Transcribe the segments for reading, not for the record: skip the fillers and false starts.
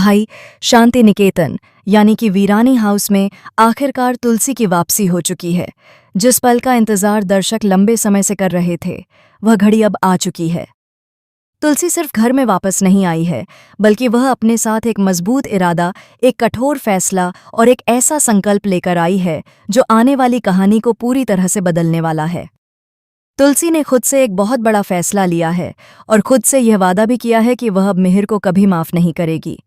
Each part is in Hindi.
भाई, शांति निकेतन यानी कि वीरानी हाउस में आखिरकार तुलसी की वापसी हो चुकी है। जिस पल का इंतजार दर्शक लंबे समय से कर रहे थे, वह घड़ी अब आ चुकी है। तुलसी सिर्फ घर में वापस नहीं आई है, बल्कि वह अपने साथ एक मजबूत इरादा, एक कठोर फैसला और एक ऐसा संकल्प लेकर आई है जो आने वाली कहानी को पूरी तरह से बदलने वाला है। तुलसी ने खुद से एक बहुत बड़ा फैसला लिया है और खुद से यह वादा भी किया है कि वह अब मिहिर को कभी माफ नहीं करेगी।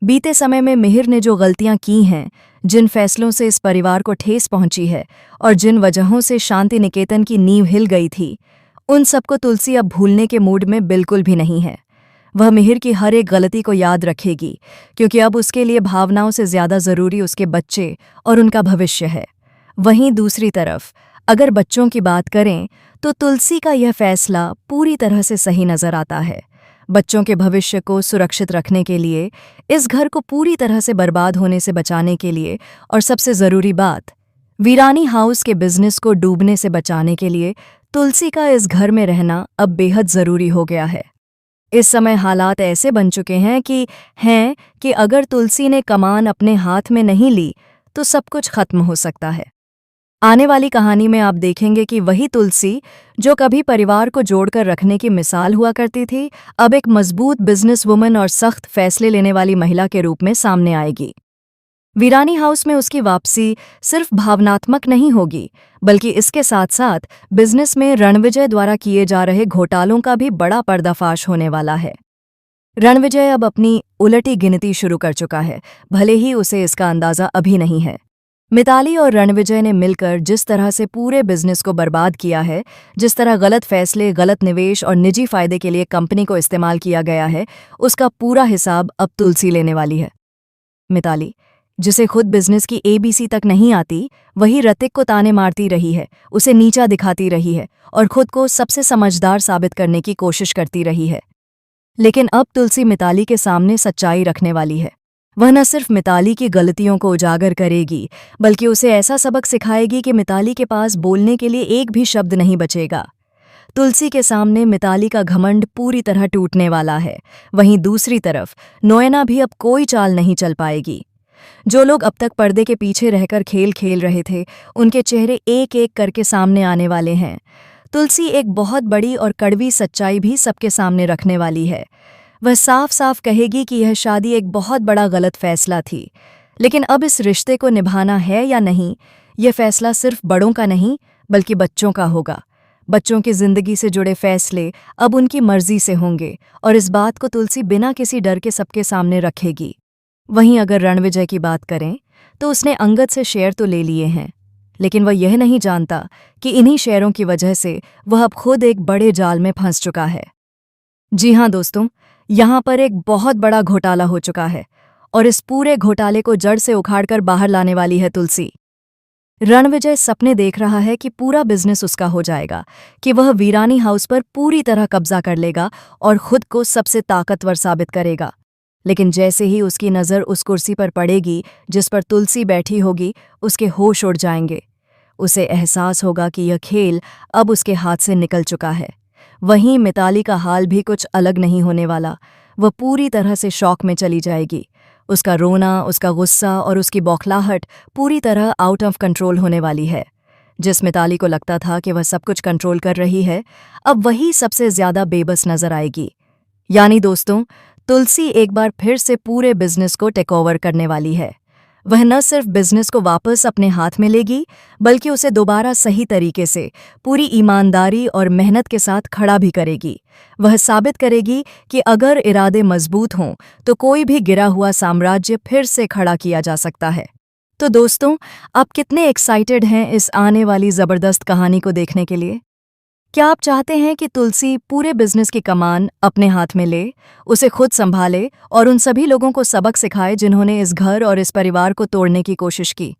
बीते समय में मिहिर ने जो गलतियां की हैं, जिन फैसलों से इस परिवार को ठेस पहुंची है और जिन वजहों से शांति निकेतन की नींव हिल गई थी, उन सबको तुलसी अब भूलने के मूड में बिल्कुल भी नहीं है। वह मिहिर की हर एक गलती को याद रखेगी, क्योंकि अब उसके लिए भावनाओं से ज्यादा जरूरी उसके बच्चे और उनका भविष्य है। वहीं दूसरी तरफ अगर बच्चों की बात करें तो तुलसी का यह फैसला पूरी तरह से सही नजर आता है। बच्चों के भविष्य को सुरक्षित रखने के लिए, इस घर को पूरी तरह से बर्बाद होने से बचाने के लिए और सबसे जरूरी बात, वीरानी हाउस के बिजनेस को डूबने से बचाने के लिए तुलसी का इस घर में रहना अब बेहद जरूरी हो गया है। इस समय हालात ऐसे बन चुके हैं कि अगर तुलसी ने कमान अपने हाथ में नहीं ली तो सब कुछ खत्म हो सकता है। आने वाली कहानी में आप देखेंगे कि वही तुलसी जो कभी परिवार को जोड़कर रखने की मिसाल हुआ करती थी, अब एक मजबूत बिजनेस वुमन और सख्त फैसले लेने वाली महिला के रूप में सामने आएगी। वीरानी हाउस में उसकी वापसी सिर्फ भावनात्मक नहीं होगी, बल्कि इसके साथ साथ बिजनेस में रणविजय द्वारा किए जा रहे घोटालों का भी बड़ा पर्दाफाश होने वाला है। रणविजय अब अपनी उलटी गिनती शुरू कर चुका है, भले ही उसे इसका अंदाजा अभी नहीं है। मिताली और रणविजय ने मिलकर जिस तरह से पूरे बिजनेस को बर्बाद किया है, जिस तरह गलत फैसले, गलत निवेश और निजी फायदे के लिए कंपनी को इस्तेमाल किया गया है, उसका पूरा हिसाब अब तुलसी लेने वाली है। मिताली, जिसे खुद बिजनेस की ABC तक नहीं आती, वही ऋतिक को ताने मारती रही है, उसे नीचा दिखाती रही है और खुद को सबसे समझदार साबित करने की कोशिश करती रही है। लेकिन अब तुलसी मिताली के सामने सच्चाई रखने वाली है। वह न सिर्फ मिताली की गलतियों को उजागर करेगी, बल्कि उसे ऐसा सबक सिखाएगी कि मिताली के पास बोलने के लिए एक भी शब्द नहीं बचेगा। तुलसी के सामने मिताली का घमंड पूरी तरह टूटने वाला है। वहीं दूसरी तरफ नोएना भी अब कोई चाल नहीं चल पाएगी। जो लोग अब तक पर्दे के पीछे रहकर खेल खेल रहे थे, उनके चेहरे एक एक करके सामने आने वाले हैं। तुलसी एक बहुत बड़ी और कड़वी सच्चाई भी सबके सामने रखने वाली है। वह साफ साफ कहेगी कि यह शादी एक बहुत बड़ा गलत फैसला थी, लेकिन अब इस रिश्ते को निभाना है या नहीं, यह फैसला सिर्फ बड़ों का नहीं बल्कि बच्चों का होगा। बच्चों की जिंदगी से जुड़े फैसले अब उनकी मर्जी से होंगे और इस बात को तुलसी बिना किसी डर के सबके सामने रखेगी। वहीं अगर रणविजय की बात करें तो उसने अंगद से शेयर तो ले लिए हैं, लेकिन वह यह नहीं जानता कि इन्हीं शेयरों की वजह से वह अब खुद एक बड़े जाल में फंस चुका है। जी हाँ दोस्तों, यहाँ पर एक बहुत बड़ा घोटाला हो चुका है और इस पूरे घोटाले को जड़ से उखाड़कर बाहर लाने वाली है तुलसी। रणविजय सपने देख रहा है कि पूरा बिजनेस उसका हो जाएगा, कि वह वीरानी हाउस पर पूरी तरह कब्जा कर लेगा और खुद को सबसे ताकतवर साबित करेगा। लेकिन जैसे ही उसकी नज़र उस कुर्सी पर पड़ेगी जिस पर तुलसी बैठी होगी, उसके होश उड़ जाएंगे। उसे एहसास होगा कि यह खेल अब उसके हाथ से निकल चुका है। वहीं मिताली का हाल भी कुछ अलग नहीं होने वाला। वह पूरी तरह से शॉक में चली जाएगी। उसका रोना, उसका गुस्सा और उसकी बौखलाहट पूरी तरह आउट ऑफ कंट्रोल होने वाली है। जिस मिताली को लगता था कि वह सब कुछ कंट्रोल कर रही है, अब वही सबसे ज्यादा बेबस नजर आएगी। यानी दोस्तों, तुलसी एक बार फिर से पूरे बिजनेस को टेक ओवर करने वाली है। वह न सिर्फ बिजनेस को वापस अपने हाथ में लेगी, बल्कि उसे दोबारा सही तरीके से, पूरी ईमानदारी और मेहनत के साथ खड़ा भी करेगी। वह साबित करेगी कि अगर इरादे मजबूत हों तो कोई भी गिरा हुआ साम्राज्य फिर से खड़ा किया जा सकता है। तो दोस्तों, आप कितने एक्साइटेड हैं इस आने वाली ज़बरदस्त कहानी को देखने के लिए? क्या आप चाहते हैं कि तुलसी पूरे बिजनेस की कमान अपने हाथ में ले, उसे खुद संभाले और उन सभी लोगों को सबक सिखाए जिन्होंने इस घर और इस परिवार को तोड़ने की कोशिश की?